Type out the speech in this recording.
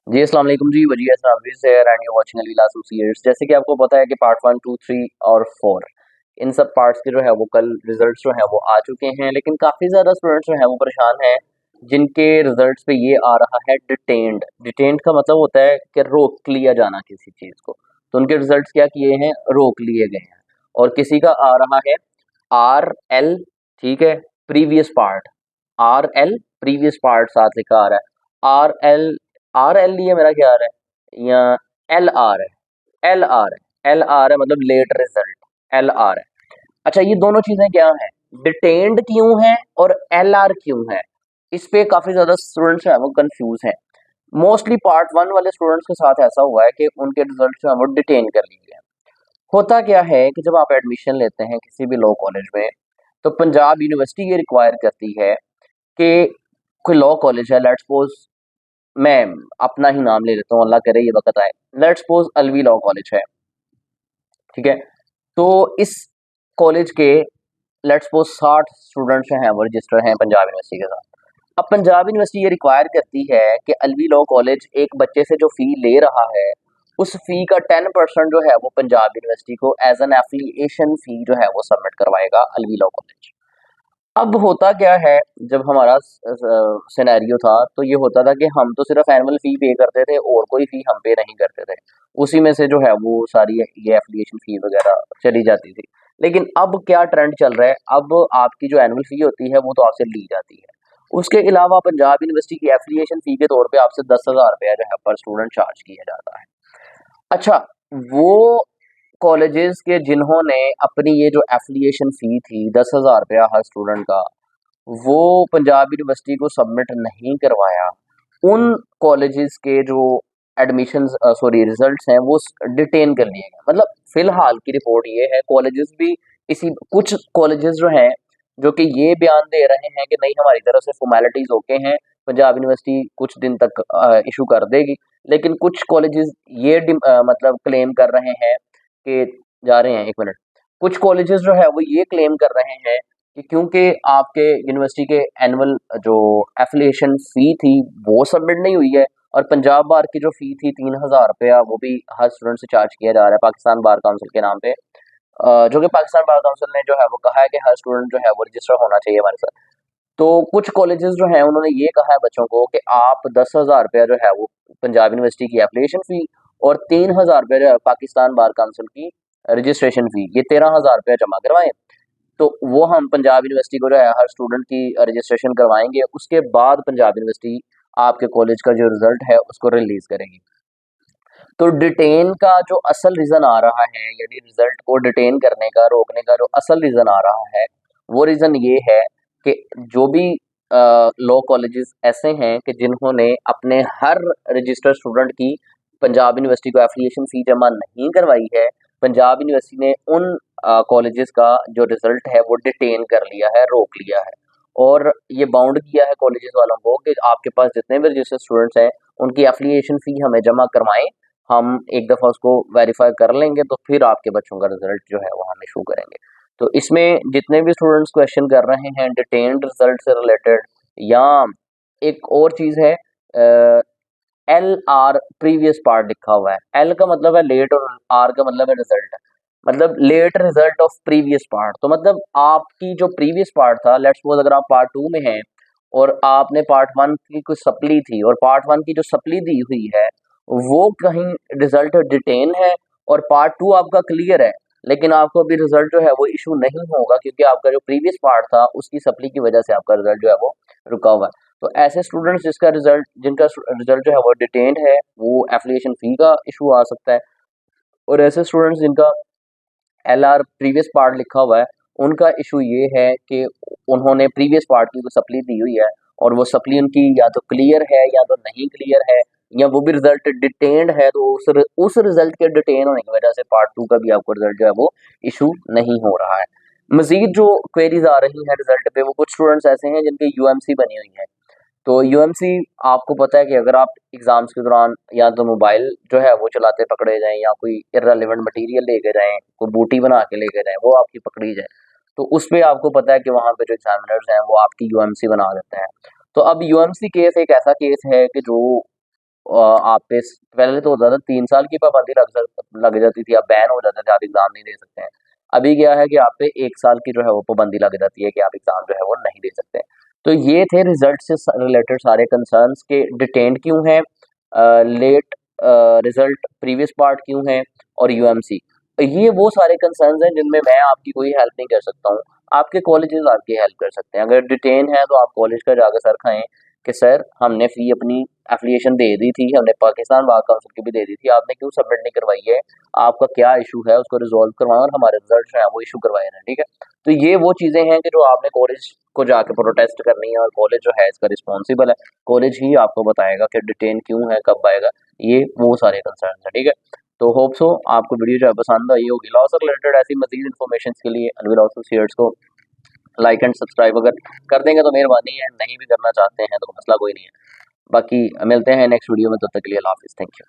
जी अस्सलाम वालेकुम जी, वजी हाफिज़ है एंड यू वाचिंग अलविला एसोसिएट्स। जैसे कि आपको पता है कि पार्ट 1, 2, 3 और 4 इन सब पार्ट्स के जो है वो कल रिजल्ट्स जो है वो आ चुके हैं, लेकिन काफ़ी ज़्यादा स्टूडेंट्स जो है वो परेशान हैं जिनके रिजल्ट्स पे ये आ रहा है डिटेन्ड। डिटेन्ड का मतलब होता है कि रोक लिया जाना किसी चीज़ को। तो उनके रिजल्ट्स क्या किए हैं, रोक लिए गए हैं। और किसी का आ रहा है आर एल, ठीक है, previous part, R L previous part साथ लिखा आ रहा है। आर एल लिए मेरा क्या आ रहा है, या एल आर है, एल आर है, एल आर है मतलब लेट रिजल्ट, एल आर है। अच्छा, ये दोनों चीजें क्या हैं, डिटेन्ड क्यों है और एल आर क्यों है, इस पे काफी ज्यादा स्टूडेंट्स जो है वो कंफ्यूज हैं। मोस्टली पार्ट 1 वाले स्टूडेंट्स के साथ ऐसा हुआ है कि उनके रिजल्ट जो है वो डिटेन कर लिए गए। होता क्या है कि जब आप एडमिशन लेते हैं किसी भी लॉ कॉलेज में, तो पंजाब यूनिवर्सिटी ये रिक्वायर करती है कि कोई लॉ कॉलेज है, लेट्स सपोज, मैं अपना ही नाम ले लेता हूँ, अल्लाह करे ये वक्त आए, let's suppose Alvi law college है, ठीक है। तो इस कॉलेज के लेट्स सपोज 60 स्टूडेंट्स जो हैं वो रजिस्टर हैं पंजाब यूनिवर्सिटी के साथ। अब पंजाब यूनिवर्सिटी ये रिक्वायर करती है कि अलवी लॉ कॉलेज एक बच्चे से जो फी ले रहा है, उस फी का 10% जो है वो पंजाब यूनिवर्सिटी को एज एन एफिलिएशन फी जो है वो सबमिट करवाएगा अलवी लॉ कॉलेज। अब होता क्या है, जब हमारा सिनेरियो था तो ये होता था कि हम तो सिर्फ एनुअल फी पे करते थे और कोई फी हम पे नहीं करते थे, उसी में से जो है वो सारी ये एफिलिएशन फी वगैरह चली जाती थी। लेकिन अब क्या ट्रेंड चल रहा है, अब आपकी जो एनुअल फी होती है वो तो आपसे ली जाती है, उसके अलावा पंजाब यूनिवर्सिटी की एफिलिएशन फी के तौर पे आपसे 10,000 रुपया जो है पर स्टूडेंट चार्ज किया जाता है। अच्छा, वो कॉलेजेस के जिन्होंने अपनी ये जो एफिलिएशन फी थी 10,000 रुपया हर स्टूडेंट का, वो पंजाब यूनिवर्सिटी को सबमिट नहीं करवाया, उन कॉलेजेस के जो एडमिशंस सॉरी रिजल्ट्स हैं वो डिटेन कर लिए गए। मतलब फिलहाल की रिपोर्ट ये है, कॉलेजेस भी इसी, कुछ कॉलेजेस जो हैं जो कि ये बयान दे रहे हैं कि नहीं हमारी तरफ से फॉर्मेलिटीज ओके हैं, पंजाब यूनिवर्सिटी कुछ दिन तक इशू कर देगी। लेकिन कुछ कॉलेजेस ये मतलब क्लेम कर रहे हैं कि, जा रहे हैं एक मिनट, कुछ कॉलेजेस जो है वो ये क्लेम कर रहे हैं कि क्योंकि आपके यूनिवर्सिटी के एनुअल जो एफिलिएशन फी थी वो सबमिट नहीं हुई है, और पंजाब बार की जो फी थी 3,000 रुपया वो भी हर स्टूडेंट से चार्ज किया जा रहा है पाकिस्तान बार काउंसिल के नाम पे, जो कि पाकिस्तान बार काउंसिल ने जो है वो कहा है कि हर स्टूडेंट जो है वो रजिस्टर होना चाहिए हमारे साथ। तो कुछ कॉलेजेस जो हैं उन्होंने ये कहा है बच्चों को कि आप 10,000 रुपया जो है वो पंजाब यूनिवर्सिटी की एप्लीकेशन फ़ी और 3,000 रुपया जो है पाकिस्तान बार काउंसिल की रजिस्ट्रेशन फ़ी, ये 13,000 रुपया जमा करवाएं। तो वो हम पंजाब यूनिवर्सिटी को जो है हर स्टूडेंट की रजिस्ट्रेशन करवाएंगे, उसके बाद पंजाब यूनिवर्सिटी आपके कॉलेज का जो रिजल्ट है उसको रिलीज करेगी। तो डिटेन का जो असल रीज़न आ रहा है, यानी रिजल्ट को डिटेन करने का, रोकने का जो असल रीज़न आ रहा है, वो रीज़न ये है कि जो भी लॉ कॉलेजेस ऐसे हैं कि जिन्होंने अपने हर रजिस्टर्ड स्टूडेंट की पंजाब यूनिवर्सिटी को एफिलिएशन फ़ी जमा नहीं करवाई है, पंजाब यूनिवर्सिटी ने उन कॉलेजेस का जो रिजल्ट है वो डिटेन कर लिया है, रोक लिया है। और ये बाउंड किया है कॉलेजेस वालों को कि आपके पास जितने भी रजिस्टर्ड स्टूडेंट्स हैं उनकी एफिलिएशन फ़ी हमें जमा करवाएं, हम एक दफ़ा उसको वेरीफाई कर लेंगे तो फिर आपके बच्चों का रिजल्ट जो है वो हम इशू करेंगे। तो इसमें जितने भी स्टूडेंट्स क्वेश्चन कर रहे हैं डिटेन्ड रिजल्ट से रिलेटेड, या एक और चीज़ है, एल आर प्रीवियस पार्ट लिखा हुआ है, एल का मतलब है लेट और आर का मतलब है रिजल्ट, मतलब let result of previous part. तो मतलब आपकी जो प्रीवियस पार्ट था, लेट्स सपोज अगर आप पार्ट 2 में हैं और आपने पार्ट 1 की कुछ सप्ली थी और पार्ट 1 की जो सप्ली दी हुई है वो कहीं रिजल्ट डिटेन है, और पार्ट 2 आपका क्लियर है, लेकिन आपको अभी रिजल्ट जो है वो इशू नहीं होगा क्योंकि आपका जो प्रीवियस पार्ट था उसकी सप्ली की वजह से आपका रिजल्ट जो है वो रुका हुआ है। तो ऐसे स्टूडेंट्स जिनका रिजल्ट जो है वो डिटेन्ड है, वो एफिलिएशन फी का इशू आ सकता है। और ऐसे स्टूडेंट्स जिनका एल आर प्रीवियस पार्ट लिखा हुआ है, उनका इशू ये है कि उन्होंने प्रीवियस पार्ट की सप्ली दी हुई है और वो सप्ली उनकी या तो क्लियर है या तो नहीं क्लियर है, या वो भी रिजल्ट डिटेन्ड है, तो उस रिजल्ट के डिटेन होने की वजह से पार्ट 2 का भी आपको रिजल्ट जो है वो इशू नहीं हो रहा है। मजीद जो क्वेरीज आ रही हैं रिजल्ट पे, वो कुछ स्टूडेंट्स ऐसे हैं जिनकी यूएमसी बनी हुई है। तो यूएमसी, आपको पता है कि अगर आप एग्जाम्स के दौरान या तो मोबाइल जो है वो चलाते पकड़े जाएं या कोई इररिलेवेंट मटेरियल लेके जाएं, कोई बूटी बना के लेके जाएं, वो आपकी पकड़ी जाए, तो उस पे आपको पता है कि वहाँ पे जो एग्जामिनर्स हैं वो आपकी यूएमसी बना देते हैं। तो अब यूएमसी केस एक ऐसा केस है कि जो आप पे पहले तो होता था 3 साल की पाबंदी लग जाती थी, आप बैन हो जाते थे, आप एग्जाम नहीं दे सकते हैं। अभी क्या है कि आप पे 1 साल की जो है वो पाबंदी लग जाती है कि आप एग्जाम जो है वो नहीं दे सकते। तो ये थे रिजल्ट से रिलेटेड सारे कंसर्न्स के डिटेंड क्यों है, लेट रिजल्ट प्रीवियस पार्ट क्यों है, और यूएमसी। ये वो सारे कंसर्न्स हैं जिनमें मैं आपकी कोई हेल्प नहीं कर सकता हूँ। आपके कॉलेजेस आपकी हेल्प कर सकते हैं। अगर डिटेन है तो आप कॉलेज का जाकर सर खाएं कि सर हमने फी अपनी एप्लीकेशन दे दी थी, हमने पाकिस्तान बार काउंसिल की भी दे दी थी, आपने क्यों सबमिट नहीं करवाई है, आपका क्या इशू है, उसको रिजॉल्व करवाएं और हमारे रिजल्ट जो है वो इशू करवाए हैं, ठीक है। तो ये वो चीज़ें हैं कि जो आपने कॉलेज को जाके प्रोटेस्ट करनी है, और कॉलेज जो है इसका रिस्पॉन्सिबल है, कॉलेज ही आपको बताएगा कि डिटेन क्यों है, कब आएगा। ये वो सारे कंसर्न है, ठीक है। तो होप सो आपको वीडियो जो है पसंद आई होगी। लॉ से रिलेटेड ऐसी मजीद इन्फॉर्मेशन के लिए अलविदा एसोसिएट्स को लाइक एंड सब्सक्राइब अगर कर देंगे तो मेहरबानी है, नहीं भी करना चाहते हैं तो मसला कोई नहीं है। बाकी मिलते हैं नेक्स्ट वीडियो में, तब तक के लिए अल्लाह हाफिज़, थैंक यू।